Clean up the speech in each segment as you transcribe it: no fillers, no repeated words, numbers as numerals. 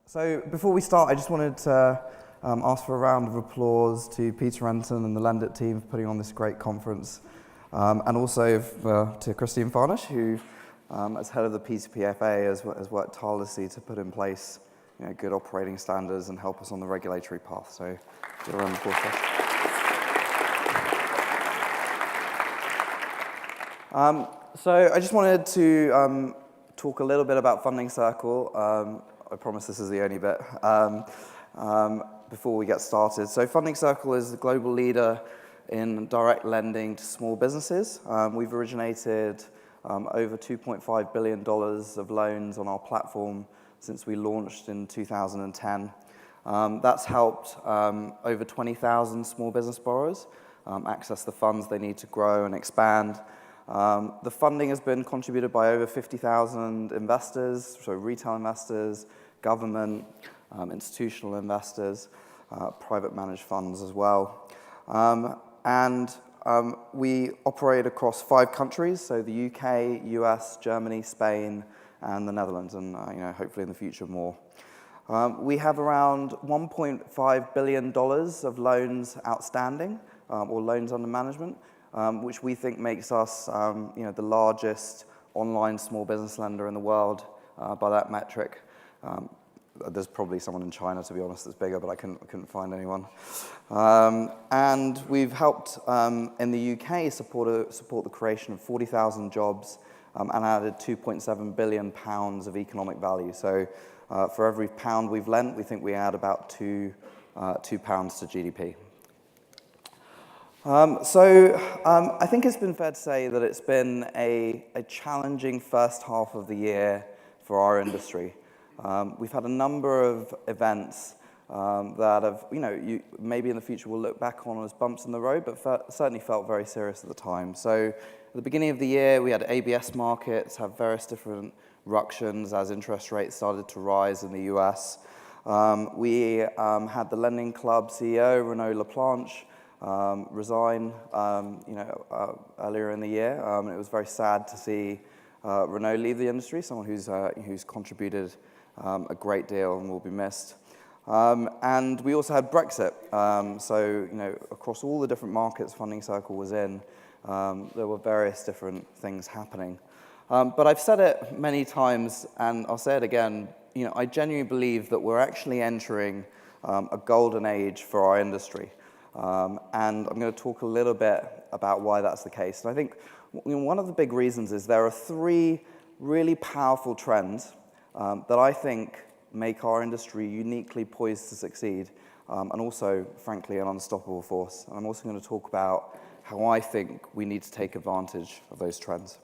So before we start, I just wanted to ask for a round of applause to Peter Renton and the LendIt team for putting on this great conference, and also to Christine Farnish, who, as head of the P2PFA, has worked tirelessly to put in place good operating standards and help us on the regulatory path. So, do a round of applause. So I just wanted to talk a little bit about Funding Circle. I promise this is the only bit before we get started. So Funding Circle is the global leader in direct lending to small businesses. We've originated over $2.5 billion of loans on our platform since we launched in 2010. That's helped over 20,000 small business borrowers access the funds they need to grow and expand. The funding has been contributed by over 50,000 investors, so retail investors, government, institutional investors, private managed funds as well. We operate across 5 countries, so the UK, US, Germany, Spain, and the Netherlands, and hopefully in the future more. We have around $1.5 billion of loans outstanding, or loans under management, which we think makes us the largest online small business lender in the world by that metric. There's probably someone in China, to be honest, that's bigger, but I couldn't find anyone. And we've helped in the UK support the creation of 40,000 jobs and added £2.7 billion of economic value. So for every pound we've lent, we think we add about £2 to GDP. I think it's been fair to say that it's been a challenging first half of the year for our industry. We've had a number of events that have, maybe in the future we'll look back on as bumps in the road, but certainly felt very serious at the time. So at the beginning of the year, we had ABS markets have various different ructions as interest rates started to rise in the US. We had the Lending Club CEO, Renaud Laplanche, resign, earlier in the year. It was very sad to see Renaud leave the industry, someone who's contributed a great deal and will be missed. And we also had Brexit. Across all the different markets Funding Circle was in, there were various different things happening. But I've said it many times, and I'll say it again. I genuinely believe that we're actually entering a golden age for our industry. And I'm going to talk a little bit about why that's the case. And I think one of the big reasons is there are 3 really powerful trends that I think make our industry uniquely poised to succeed, and also, frankly, an unstoppable force. And I'm also going to talk about how I think we need to take advantage of those trends.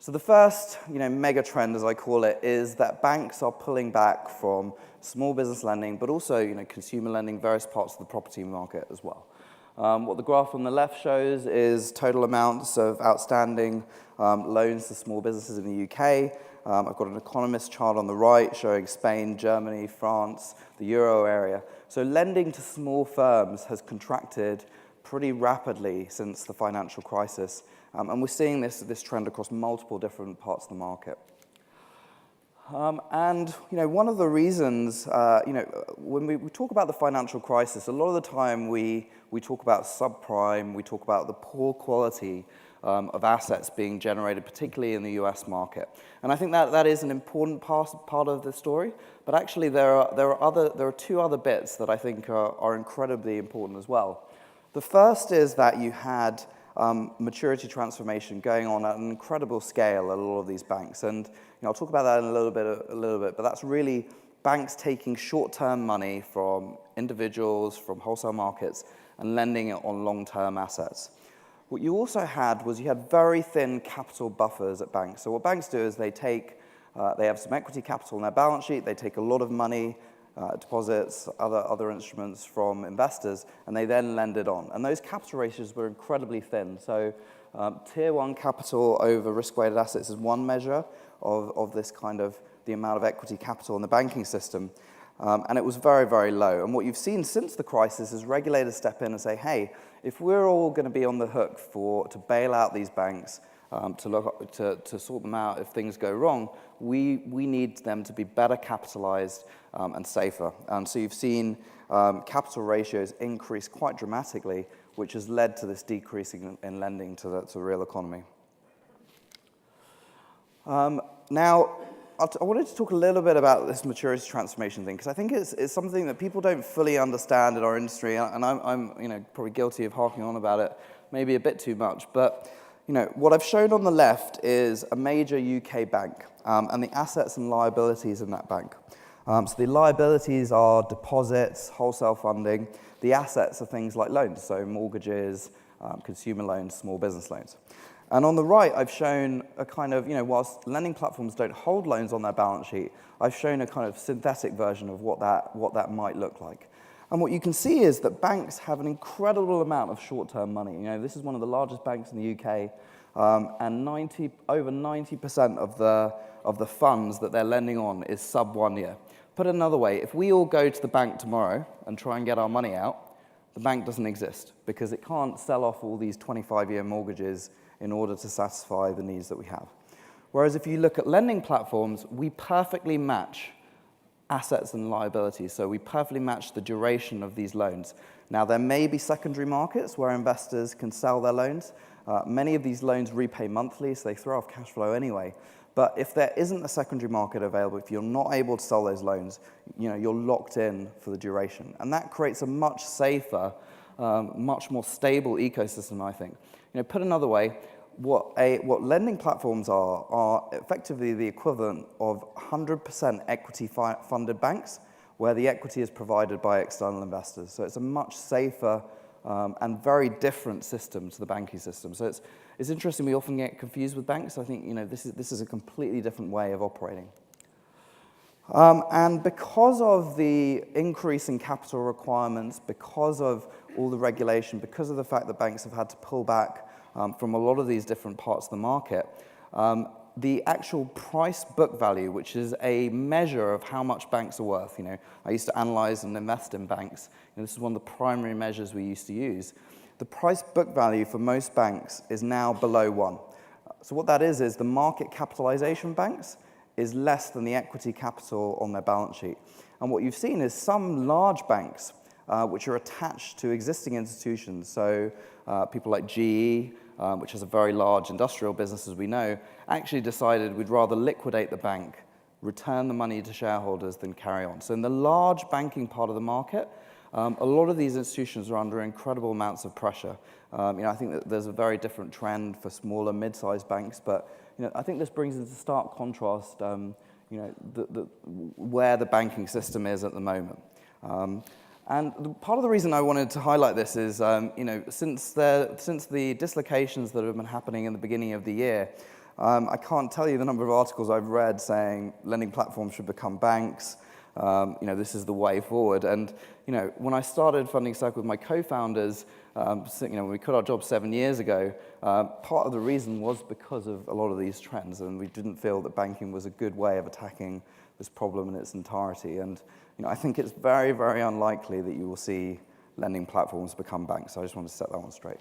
So the first, mega trend, as I call it, is that banks are pulling back from small business lending, but also, consumer lending, various parts of the property market as well. What the graph on the left shows is total amounts of outstanding loans to small businesses in the UK. I've got an economist chart on the right showing Spain, Germany, France, the Euro area. So lending to small firms has contracted pretty rapidly since the financial crisis. And we're seeing this trend across multiple different parts of the market. One of the reasons, when we talk about the financial crisis, a lot of the time we talk about subprime, we talk about the poor quality of assets being generated, particularly in the US market. And I think that is an important part of the story. But actually, there are 2 other bits that I think are incredibly important as well. The first is that you had maturity transformation going on at an incredible scale at a lot of these banks. And I'll talk about that in a little bit, but that's really banks taking short-term money from individuals, from wholesale markets, and lending it on long-term assets. What you also had was you had very thin capital buffers at banks. So what banks do is they have some equity capital on their balance sheet, they take a lot of money, deposits, other instruments from investors, and they then lend it on. And those capital ratios were incredibly thin. So Tier 1 capital over risk-weighted assets is one measure of this kind of the amount of equity capital in the banking system. And it was very, very low. And what you've seen since the crisis is regulators step in and say, hey, if we're all going to be on the hook to bail out these banks, to sort them out if things go wrong, we need them to be better capitalized and safer. So you've seen capital ratios increase quite dramatically, which has led to this decrease in lending to the real economy. Now, I wanted to talk a little bit about this maturity transformation thing, because I think it's something that people don't fully understand in our industry, and I'm probably guilty of harking on about it maybe a bit too much. But what I've shown on the left is a major UK bank and the assets and liabilities in that bank. So the liabilities are deposits, wholesale funding. The assets are things like loans, so mortgages, consumer loans, small business loans. And on the right, I've shown a kind of, whilst lending platforms don't hold loans on their balance sheet, I've shown a kind of synthetic version of what that might look like. And what you can see is that banks have an incredible amount of short-term money. This is one of the largest banks in the UK, and over 90% of the funds that they're lending on is sub 1 year. Put it another way, if we all go to the bank tomorrow and try and get our money out, the bank doesn't exist because it can't sell off all these 25-year mortgages in order to satisfy the needs that we have. Whereas if you look at lending platforms, we perfectly match assets and liabilities. So we perfectly match the duration of these loans. Now, there may be secondary markets where investors can sell their loans. Many of these loans repay monthly, so they throw off cash flow anyway. But if there isn't a secondary market available, if you're not able to sell those loans, you're locked in for the duration. And that creates a much safer, much more stable ecosystem, I think. Put another way, what lending platforms are effectively the equivalent of 100% equity-funded banks, where the equity is provided by external investors. So it's a much safer and very different system to the banking system. So it's interesting, we often get confused with banks. I think this is a completely different way of operating. And because of the increase in capital requirements, because of all the regulation, because of the fact that banks have had to pull back from a lot of these different parts of the market, the actual price book value, which is a measure of how much banks are worth. I used to analyze and invest in banks. This is one of the primary measures we used to use. The price book value for most banks is now below 1. So what that is the market capitalization banks is less than the equity capital on their balance sheet. And what you've seen is some large banks, which are attached to existing institutions, so people like GE, which is a very large industrial business, as we know, actually decided we'd rather liquidate the bank, return the money to shareholders than carry on. So in the large banking part of the market, a lot of these institutions are under incredible amounts of pressure. I think that there's a very different trend for smaller, mid-sized banks, but I think this brings into stark contrast where the banking system is at the moment. And part of the reason I wanted to highlight this is, since the dislocations that have been happening in the beginning of the year, I can't tell you the number of articles I've read saying lending platforms should become banks. This is the way forward. And when I started Funding Circle with my co-founders, when we quit our job 7 years ago, part of the reason was because of a lot of these trends, and we didn't feel that banking was a good way of attacking this problem in its entirety. And I think it's very, very unlikely that you will see lending platforms become banks. So I just want to set that one straight.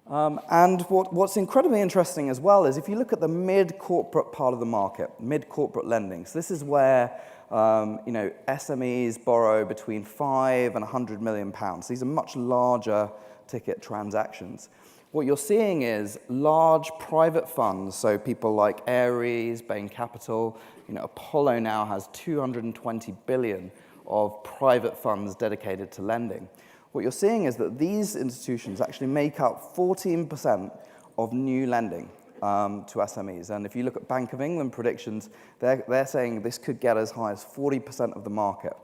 And what's incredibly interesting as well is if you look at the mid-corporate part of the market, mid-corporate lending. So this is where SMEs borrow between 5 and 100 million pounds. These are much larger ticket transactions. What you're seeing is large private funds, so people like Ares, Bain Capital, Apollo now has 220 billion of private funds dedicated to lending. What you're seeing is that these institutions actually make up 14% of new lending to SMEs. And if you look at Bank of England predictions, they're saying this could get as high as 40% of the market.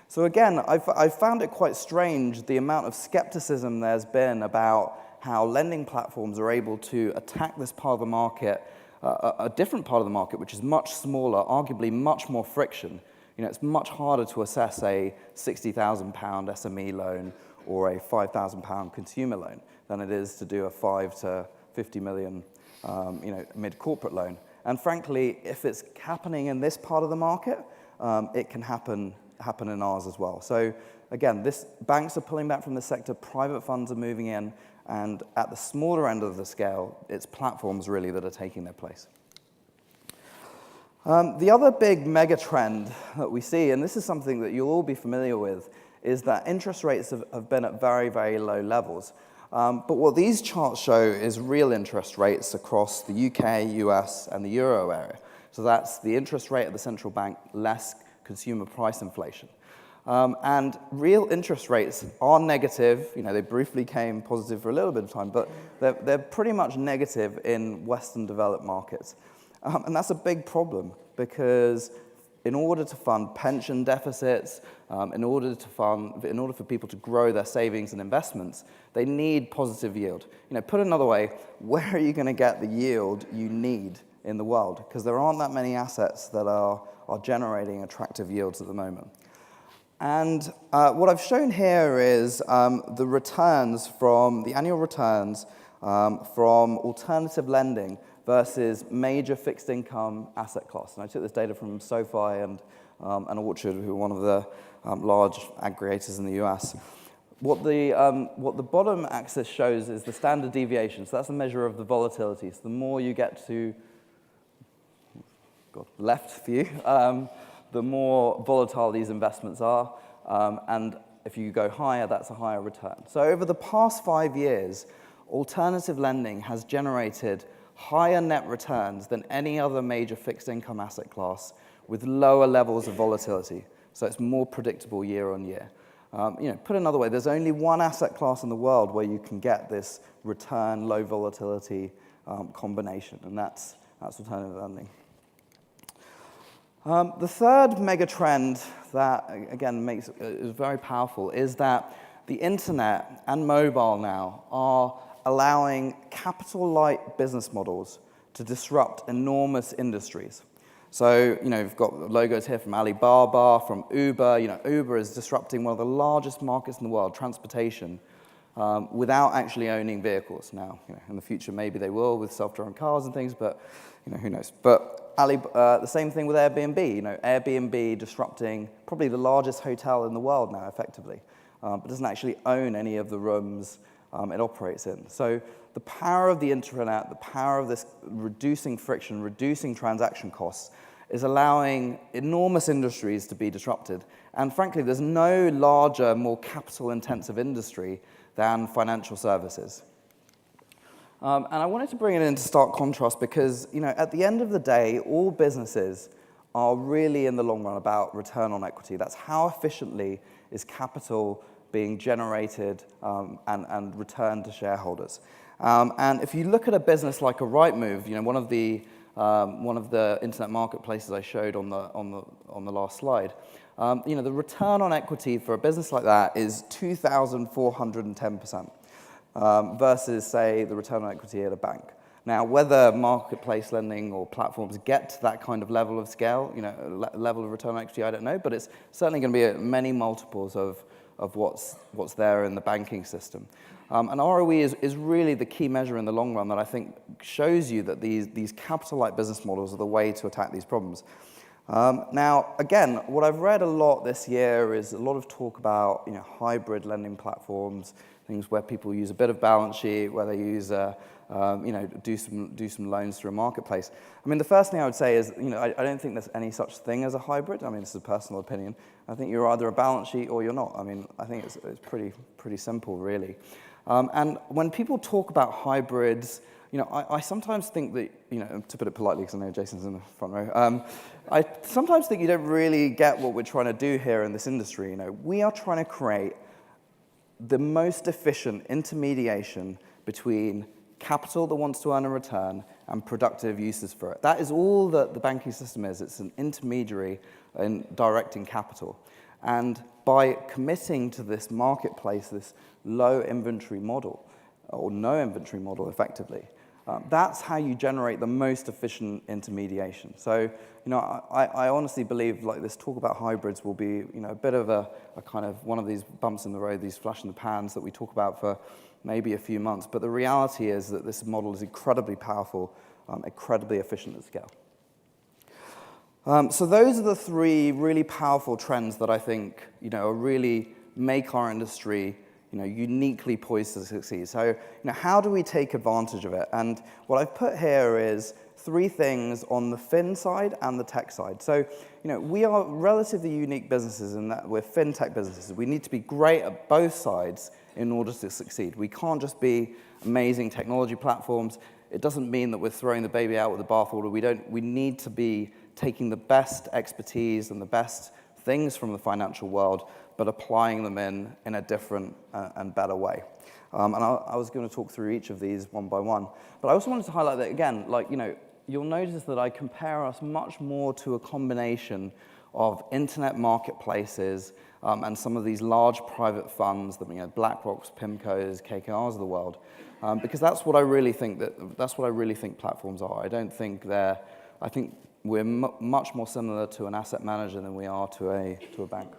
So again, I've found it quite strange the amount of skepticism there's been about how lending platforms are able to attack this part of the market, a different part of the market, which is much smaller, arguably much more friction. It's much harder to assess a £60,000 SME loan or a £5,000 consumer loan than it is to do a 5 to 50 million mid-corporate loan. And frankly, if it's happening in this part of the market, it can happen in ours as well. So again, banks are pulling back from the sector, private funds are moving in, And at the smaller end of the scale, it's platforms really that are taking their place. The other big mega trend that we see, and this is something that you'll all be familiar with, is that interest rates have been at very, very low levels. But what these charts show is real interest rates across the UK, US, and the Euro area. So that's the interest rate of the central bank less consumer price inflation. And real interest rates are negative. You know, they briefly came positive for a little bit of time, but they're pretty much negative in Western developed markets. And that's a big problem because in order to fund pension deficits, in order for people to grow their savings and investments, they need positive yield. You know, put another way, where are you going to get the yield you need in the world? Because there aren't that many assets that are generating attractive yields at the moment. And what I've shown here is the annual returns from alternative lending versus major fixed income asset class. And I took this data from SoFi and Orchard, who are one of the large aggregators in the US. What the bottom axis shows is the standard deviation. So that's a measure of the volatility. So the more you get to left view, the more volatile these investments are. And if you go higher, that's a higher return. So over the past 5 years, alternative lending has generated higher net returns than any other major fixed income asset class with lower levels of volatility. So it's more predictable year on year. You know, put another way, there's only one asset class in the world where you can get this return, low volatility combination, and that's alternative lending. The third mega trend that, again, is very powerful is that the internet and mobile now are allowing capital-light business models to disrupt enormous industries. So, you know, we've got logos here from Alibaba, from Uber. You know, Uber is disrupting one of the largest markets in the world, transportation, without actually owning vehicles. Now, you know, in the future, maybe they will with self-driving cars and things, but, you know, who knows? But the same thing with Airbnb. You know, Airbnb disrupting probably the largest hotel in the world now, effectively, but doesn't actually own any of the rooms it operates in. So the power of the internet, the power of this reducing friction, reducing transaction costs, is allowing enormous industries to be disrupted. And frankly, there's no larger, more capital-intensive industry than financial services. And I wanted to bring it into stark contrast because, you know, at the end of the day, all businesses are really, in the long run, about return on equity. That's how efficiently is capital being generated and returned to shareholders. And if you look at a business like a Rightmove, you know, one of the internet marketplaces I showed on the last slide, you know, the return on equity for a business like that is 2,410%, versus, say, the return on equity at a bank. Now, whether marketplace lending or platforms get to that kind of level of scale, you know, level of return on equity, I don't know, but it's certainly going to be at many multiples of what's there in the banking system. And ROE is really the key measure in the long run that I think shows you that these capital-light business models are the way to attack these problems. Now, again, what I've read a lot this year is a lot of talk about, you know, hybrid lending platforms, things where people use a bit of balance sheet, where they use you know, do some loans through a marketplace. I mean, the first thing I would say is, you know, I don't think there's any such thing as a hybrid. I mean, this is a personal opinion. I think you're either a balance sheet or you're not. I mean, I think it's pretty simple, really. And when people talk about hybrids, you know, I sometimes think that, you know, to put it politely, because I know Jason's in the front row, I sometimes think you don't really get what we're trying to do here in this industry. You know, we are trying to create the most efficient intermediation between capital that wants to earn a return and productive uses for it. That is all that the banking system is. It's an intermediary in directing capital. And by committing to this marketplace, this low inventory model, or no inventory model effectively, that's how you generate the most efficient intermediation. So, you know, I honestly believe like this talk about hybrids will be, you know, a bit of a kind of one of these bumps in the road, these flash in the pans that we talk about for maybe a few months. But the reality is that this model is incredibly powerful, incredibly efficient at scale. So those are the three really powerful trends that I think, you know, really make our industry uniquely poised to succeed. So, how do we take advantage of it? And what I've put here is 3 things on the fin side and the tech side. So, we are relatively unique businesses in that we're fintech businesses. We need to be great at both sides in order to succeed. We can't just be amazing technology platforms. It doesn't mean that we're throwing the baby out with the bathwater. We need to be taking the best expertise and the best things from the financial world, but applying them in a different and better way. And I was going to talk through each of these one by one. But I also wanted to highlight that, again, you'll notice that I compare us much more to a combination of internet marketplaces and some of these large private funds, that BlackRock's, PIMCO's, KKR's of the world, because that's what I really think platforms are. I think we're much more similar to an asset manager than we are to a bank.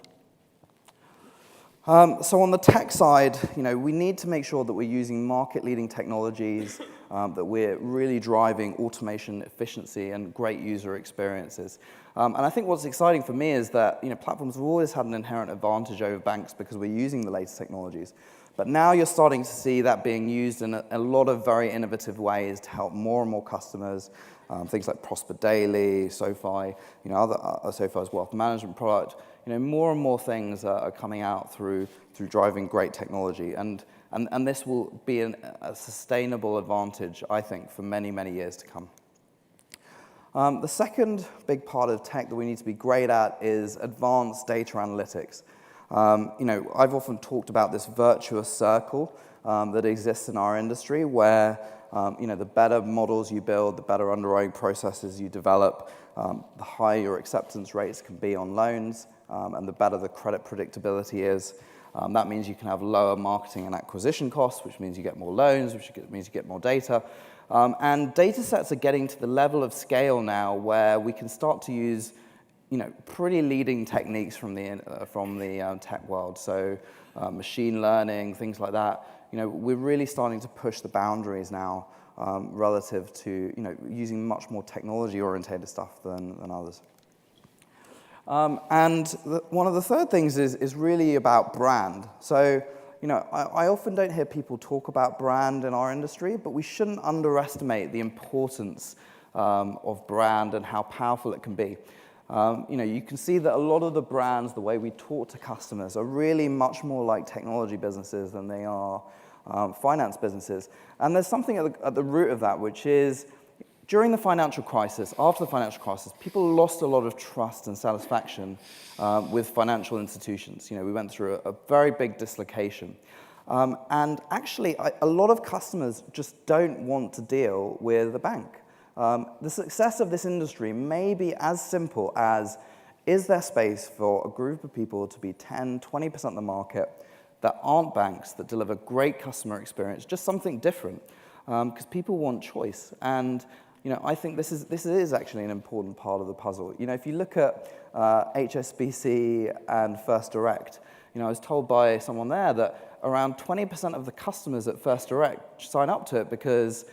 So on the tech side, we need to make sure that we're using market-leading technologies, that we're really driving automation, efficiency, and great user experiences. And I think what's exciting for me is that platforms have always had an inherent advantage over banks because we're using the latest technologies. But now you're starting to see that being used in a lot of very innovative ways to help more and more customers. Things like Prosper Daily, SoFi, other SoFi's wealth management product. More and more things are coming out through driving great technology, and this will be a sustainable advantage, I think, for many, many years to come. The second big part of tech that we need to be great at is advanced data analytics. I've often talked about this virtuous circle that exists in our industry where the better models you build, the better underwriting processes you develop, the higher your acceptance rates can be on loans, and the better the credit predictability is. That means you can have lower marketing and acquisition costs, which means you get more loans, which means you get more data. And data sets are getting to the level of scale now where we can start to use pretty leading techniques from the tech world. So machine learning, things like that. We're really starting to push the boundaries now relative to using much more technology-oriented stuff than others. And one of the third things is really about brand. So I often don't hear people talk about brand in our industry, but we shouldn't underestimate the importance of brand and how powerful it can be. You can see that a lot of the brands, the way we talk to customers, are really much more like technology businesses than they are finance businesses. And there's something at the root of that, which is during the financial crisis, after the financial crisis, people lost a lot of trust and satisfaction with financial institutions. We went through a very big dislocation. And actually, a lot of customers just don't want to deal with a bank. The success of this industry may be as simple as, is there space for a group of people to be 10, 20% of the market that aren't banks, that deliver great customer experience, just something different, because people want choice. And I think this is actually an important part of the puzzle. If you look at HSBC and First Direct, I was told by someone there that around 20% of the customers at First Direct sign up to it because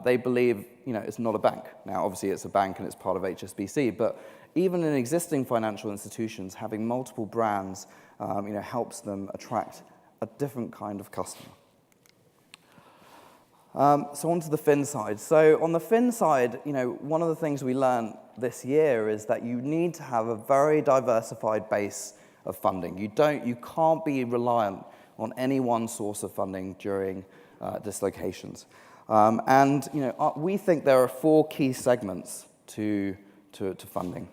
they believe it's not a bank. Now, obviously, it's a bank and it's part of HSBC, but even in existing financial institutions, having multiple brands helps them attract a different kind of customer. So onto the fin side. So on the fin side, one of the things we learned this year is that you need to have a very diversified base of funding. You can't be reliant on any one source of funding during dislocations. And we think there are 4 key segments to funding.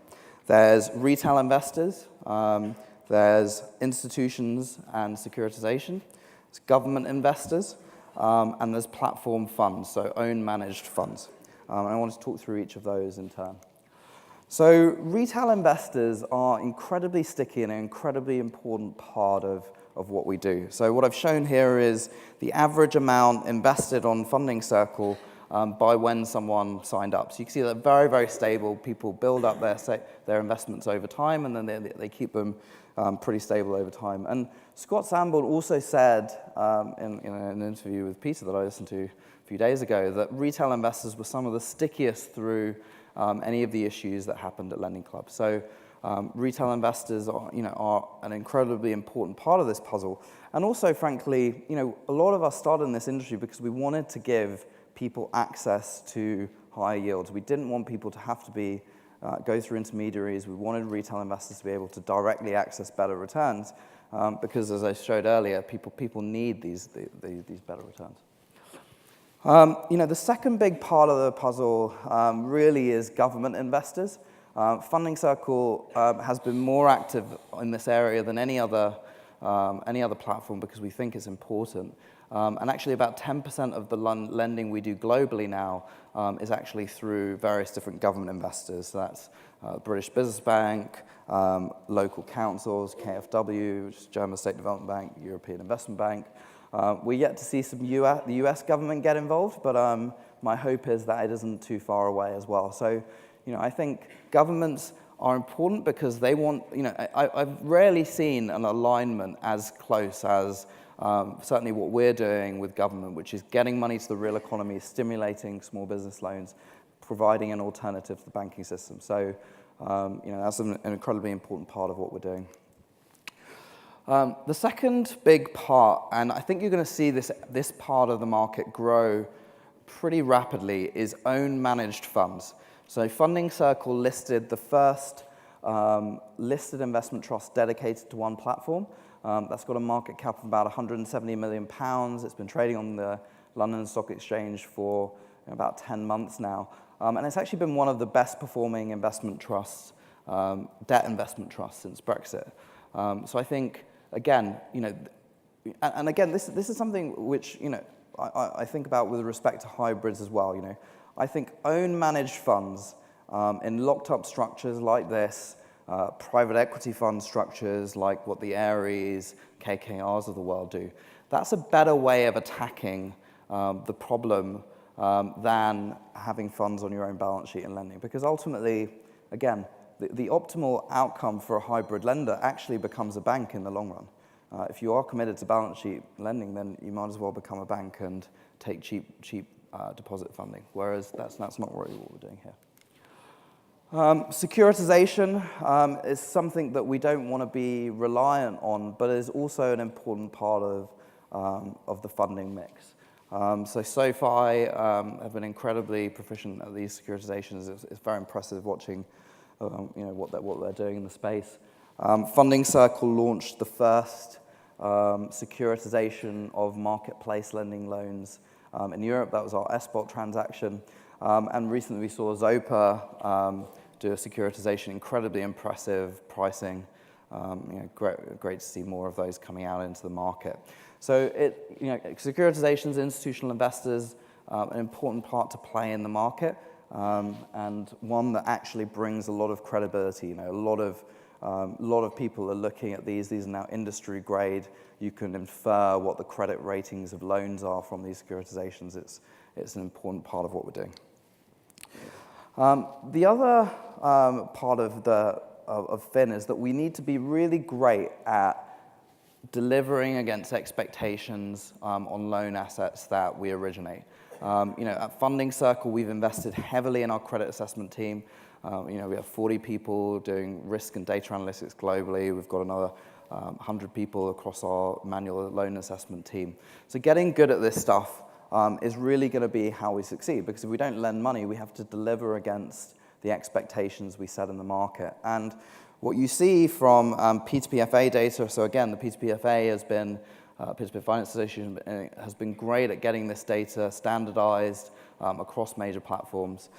There's retail investors, there's institutions and securitization, there's government investors, and there's platform funds, so own managed funds. And I want to talk through each of those in turn. So retail investors are incredibly sticky and an incredibly important part of what we do. So what I've shown here is the average amount invested on Funding Circle by when someone signed up. So you can see they're very, very stable. People build up their investments over time, and then they keep them pretty stable over time. And Scott Sambold also said in an interview with Peter that I listened to a few days ago that retail investors were some of the stickiest through any of the issues that happened at Lending Club. So Retail investors are an incredibly important part of this puzzle. And also, frankly, a lot of us started in this industry because we wanted to give people access to higher yields. We didn't want people to have to go through intermediaries. We wanted retail investors to be able to directly access better returns because, as I showed earlier, people need these better returns. The second big part of the puzzle really is government investors. Funding Circle has been more active in this area than any other platform because we think it's important. And actually, about 10% of the lending we do globally now is actually through various different government investors. So that's British Business Bank, local councils, KfW, which is German State Development Bank, European Investment Bank. We're yet to see the US government get involved, but my hope is that it isn't too far away as well. So, I think governments are important because they want, I've rarely seen an alignment as close as certainly what we're doing with government, which is getting money to the real economy, stimulating small business loans, providing an alternative to the banking system. So, that's an incredibly important part of what we're doing. The second big part, and I think you're going to see this part of the market grow pretty rapidly, is own managed funds. So Funding Circle listed the first listed investment trust dedicated to one platform. That's got a market cap of about £170 million. It's been trading on the London Stock Exchange for about 10 months now. And it's actually been one of the best performing investment trusts, debt investment trusts since Brexit. So I think, again, and again, this is something which, I think about with respect to hybrids as well, I think own managed funds in locked up structures like this, private equity fund structures like what the Ares, KKRs of the world do, that's a better way of attacking the problem than having funds on your own balance sheet and lending. Because ultimately, again, the optimal outcome for a hybrid lender actually becomes a bank in the long run. If you are committed to balance sheet lending, then you might as well become a bank and take cheap deposit funding, whereas that's not really what we're doing here. Securitization is something that we don't want to be reliant on, but is also an important part of the funding mix. So SoFi have been incredibly proficient at these securitizations. It's very impressive watching what they're doing in the space. Funding Circle launched the first securitization of marketplace lending loans in Europe. That was our SBOT transaction. And recently we saw Zopa do a securitization, incredibly impressive pricing. Great to see more of those coming out into the market. So securitizations, institutional investors, an important part to play in the market, and one that actually brings a lot of credibility. A lot of people are looking at these. These are now industry grade. You can infer what the credit ratings of loans are from these securitizations. It's an important part of what we're doing. The other part of Fin is that we need to be really great at delivering against expectations on loan assets that we originate. At Funding Circle, we've invested heavily in our credit assessment team. We have 40 people doing risk and data analytics globally. We've got another 100 people across our manual loan assessment team. So getting good at this stuff is really going to be how we succeed, because if we don't lend money, we have to deliver against the expectations we set in the market. And what you see from P2PFA data, so again, the P2PFA has been, P2P Finance Association has been great at getting this data standardized across major platforms,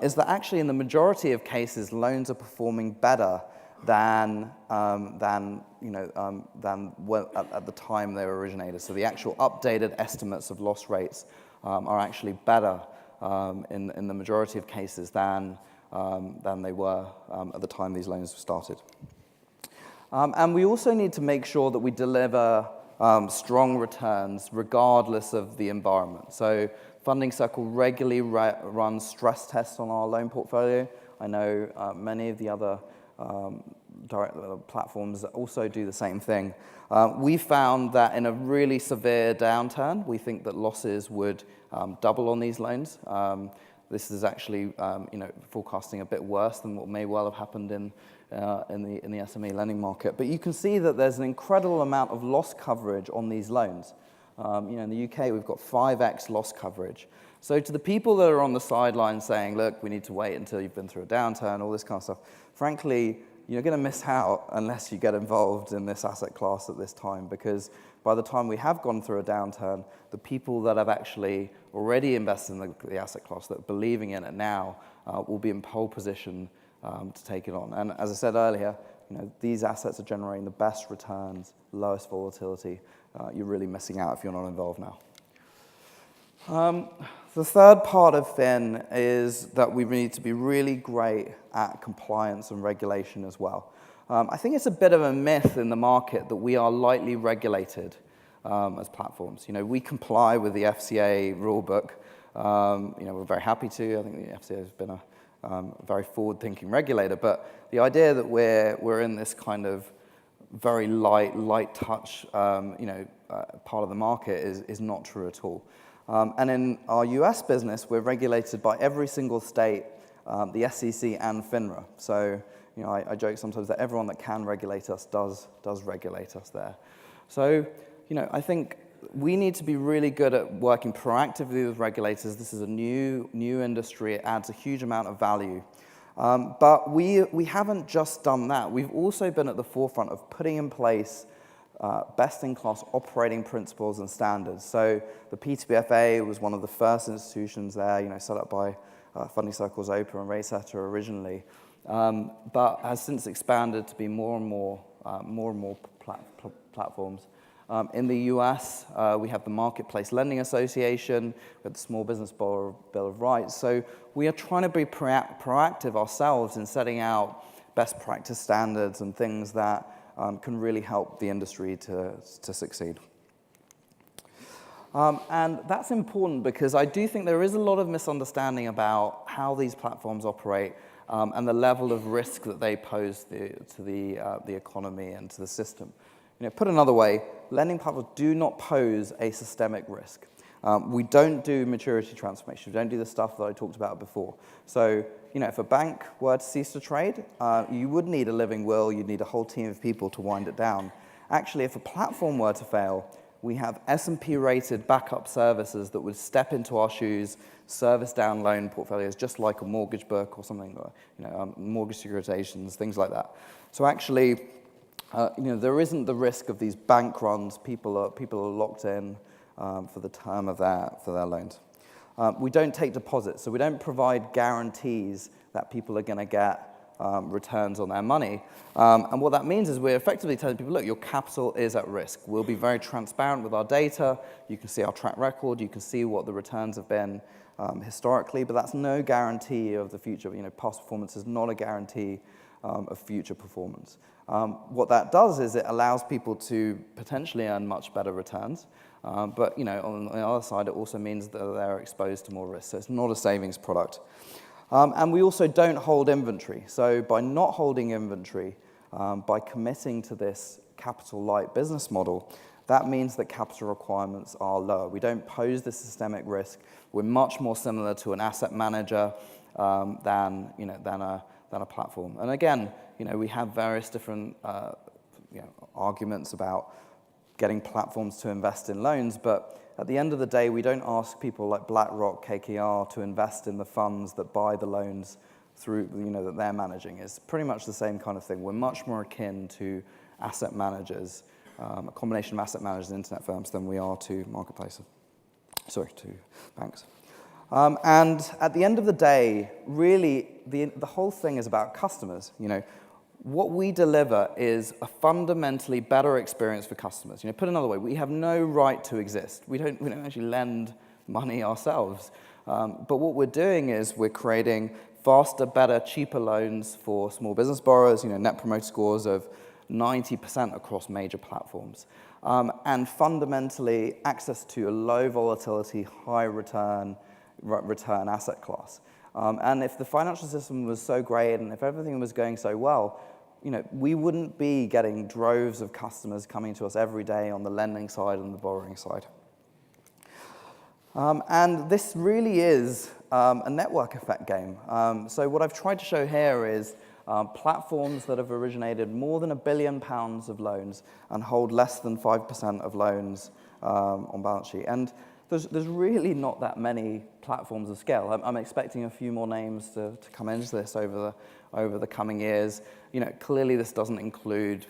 is that actually in the majority of cases, loans are performing better than at the time they were originated. So the actual updated estimates of loss rates are actually better in the majority of cases than they were at the time these loans were started. And we also need to make sure that we deliver strong returns regardless of the environment. So Funding Circle regularly runs stress tests on our loan portfolio. I know many of the other direct platforms also do the same thing. We found that in a really severe downturn, we think that losses would double on these loans. this is actually forecasting a bit worse than what may well have happened in the SME lending market. But you can see that there's an incredible amount of loss coverage on these loans. In the UK, we've got 5x loss coverage. So to the people that are on the sidelines saying, look, we need to wait until you've been through a downturn, all this kind of stuff, frankly, you're going to miss out unless you get involved in this asset class at this time, because by the time we have gone through a downturn, the people that have actually already invested in the asset class, that are believing in it now, will be in pole position to take it on. And as I said earlier, these assets are generating the best returns, lowest volatility. You're really missing out if you're not involved now. The third part of Fin is that we need to be really great at compliance and regulation as well. I think it's a bit of a myth in the market that we are lightly regulated as platforms. We comply with the FCA rulebook. We're very happy to. I think the FCA has been a very forward-thinking regulator. But the idea that we're in this kind of very light touch, part of the market is not true at all. And in our US business, we're regulated by every single state, the SEC and FINRA. So, I joke sometimes that everyone that can regulate us does regulate us there. So, I think we need to be really good at working proactively with regulators. This is a new industry. It adds a huge amount of value. But we haven't just done that. We've also been at the forefront of putting in place best-in-class operating principles and standards. So the P2BFA was one of the first institutions there, set up by Funding Circles, OPA, and RateSetter originally, but has since expanded to be more and more platforms. In the US, we have the Marketplace Lending Association, we have the Small Business Bill of Rights. So we are trying to be proactive ourselves in setting out best practice standards and things that can really help the industry to succeed. And that's important because I do think there is a lot of misunderstanding about how these platforms operate and the level of risk that they pose to the economy and to the system. Put another way, lending platforms do not pose a systemic risk. We don't do maturity transformation. We don't do the stuff that I talked about before. So, if a bank were to cease to trade, you would need a living will. You'd need a whole team of people to wind it down. Actually, if a platform were to fail, we have S&P-rated backup services that would step into our shoes, service down loan portfolios, just like a mortgage book or something, mortgage securitizations, things like that. So actually, there isn't the risk of these bank runs. People are locked in for the term of for their loans. We don't take deposits, so we don't provide guarantees that people are going to get returns on their money. And what that means is we're effectively telling people, look, your capital is at risk. We'll be very transparent with our data. You can see our track record. You can see what the returns have been historically, but that's no guarantee of the future. Past performance is not a guarantee of future performance. What that does is it allows people to potentially earn much better returns. But on the other side, it also means that they're exposed to more risk. So it's not a savings product. And we also don't hold inventory. So by not holding inventory, by committing to this capital-light business model, that means that capital requirements are lower. We don't pose this systemic risk. We're much more similar to an asset manager than a platform. And again, we have various different arguments about getting platforms to invest in loans, but at the end of the day, we don't ask people like BlackRock, KKR to invest in the funds that buy the loans through, that they're managing. It's pretty much the same kind of thing. We're much more akin to asset managers, a combination of asset managers and internet firms than we are to to banks. And at the end of the day, really, the whole thing is about customers. What we deliver is a fundamentally better experience for customers. Put another way, we have no right to exist. We don't actually lend money ourselves. But what we're doing is we're creating faster, better, cheaper loans for small business borrowers, net promoter scores of 90% across major platforms. And fundamentally, access to a low volatility, high return asset class. And if the financial system was so great and if everything was going so well, we wouldn't be getting droves of customers coming to us every day on the lending side and the borrowing side. And this really is a network effect game. So what I've tried to show here is platforms that have originated more than £1 billion of loans and hold less than 5% of loans on balance sheet. And there's really not that many platforms of scale. I'm expecting a few more names to come into this over the coming years. Clearly this doesn't include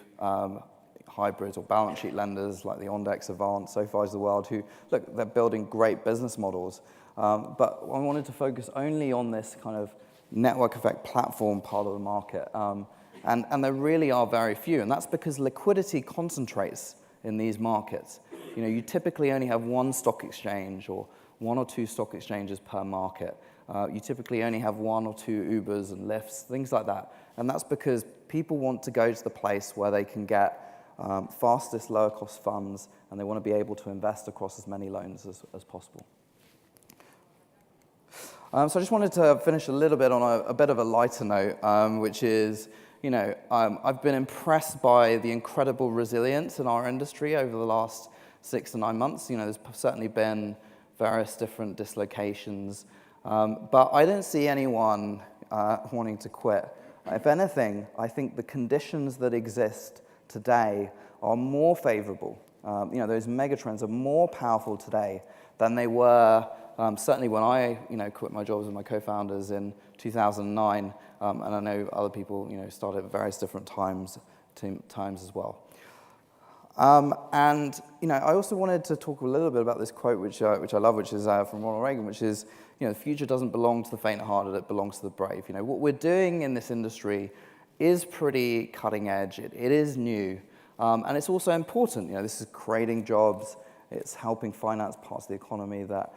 hybrids or balance sheet lenders like the Ondex, Avant, SoFi's of the world, who, look, they're building great business models. But I wanted to focus only on this kind of network effect platform part of the market. And there really are very few, and that's because liquidity concentrates in these markets. You typically only have one stock exchange or one or two stock exchanges per market. You typically only have one or two Ubers and Lyfts, things like that. And that's because people want to go to the place where they can get fastest, lower cost funds, and they want to be able to invest across as many loans as possible. So I just wanted to finish a little bit on a bit of a lighter note, which is, I've been impressed by the incredible resilience in our industry over the last 6 to 9 months. There's certainly been various different dislocations, but I don't see anyone wanting to quit. If anything, I think the conditions that exist today are more favorable. Those megatrends are more powerful today than they were certainly when I quit my jobs with my co-founders in 2009, and I know other people started at various different times as well. And I also wanted to talk a little bit about this quote, which I love, which is from Ronald Reagan, which is, the future doesn't belong to the faint-hearted, it belongs to the brave. What we're doing in this industry is pretty cutting edge. It is new, and it's also important. This is creating jobs. It's helping finance parts of the economy that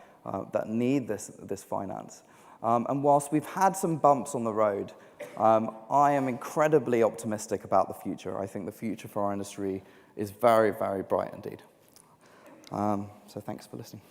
need this finance. And whilst we've had some bumps on the road, I am incredibly optimistic about the future. I think the future for our industry is very, very bright indeed. So thanks for listening.